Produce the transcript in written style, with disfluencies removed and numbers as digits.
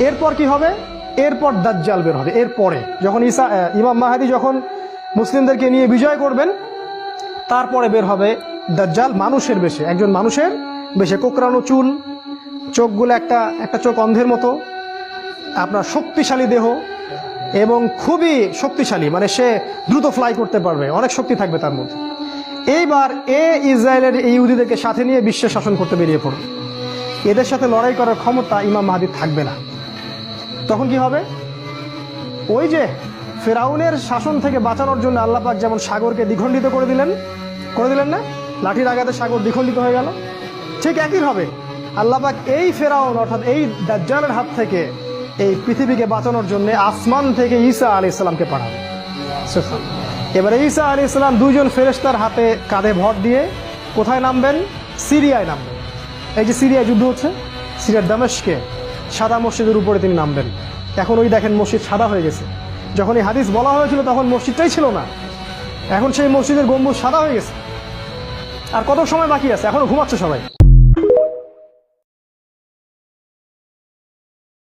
এরপর কি হবে? এরপর দাজ্জাল বের হবে। এরপরে যখন ইমাম মাহদী যখন মুসলিমদেরকে নিয়ে বিজয় করবেন, তারপরে বের হবে দাজ্জাল মানুষের বেশে, একজন মানুষের বেশে, কোকড়ানো চুল, চোখগুলো একটা চোখ অন্ধের মতো, আপনার শক্তিশালী দেহ এবং খুবই শক্তিশালী, মানে সে দ্রুত ফ্লাই করতে পারবে, অনেক শক্তি থাকবে তার মধ্যে। এইবার ইসরায়েলের এই ইহুদিদেরকে সাথে নিয়ে বিশ্বের শাসন করতে বেরিয়ে পড়বে। এদের সাথে লড়াই করার ক্ষমতা ইমাম মাহদীর থাকবে না। তখন কি হবে? ওই যে ফেরাউনের শাসন থেকে বাঁচানোর জন্য আল্লাহ পাক যেমন সাগরকে দ্বিখণ্ডিত করে দিলেন না, লাঠির আঘাতে সাগর দ্বিখণ্ডিত হয়ে গেল, ঠিক একই হবে আল্লাহ পাক এই ফেরাউন অর্থাৎ এই দাজ্জালের হাত থেকে এই পৃথিবীকে বাঁচানোর জন্য আসমান থেকে ঈসা আলাইহিস সালামকে পাঠাবে। এবারে ঈসা আলাইহিস সালাম দুইজন ফেরেশতার হাতে কাঁধে ভর দিয়ে কোথায় নামবেন? সিরিয়ায় নামবেন। এই যে সিরিয়ায় যুদ্ধ হচ্ছে, সিরিয়ার দামেস্কে সাদা মসজিদের উপরে তিনি নামবেন। এখন ওই দেখেন মসজিদ সাদা হয়ে গেছে। যখন এই হাদিস বলা হয়েছিল তখন মসজিদটাই ছিল না, এখন সেই মসজিদের গম্বুজ সাদা হয়ে গেছে। আর কত সময় বাকি আছে? এখনো ঘুমাচ্ছে সবাই।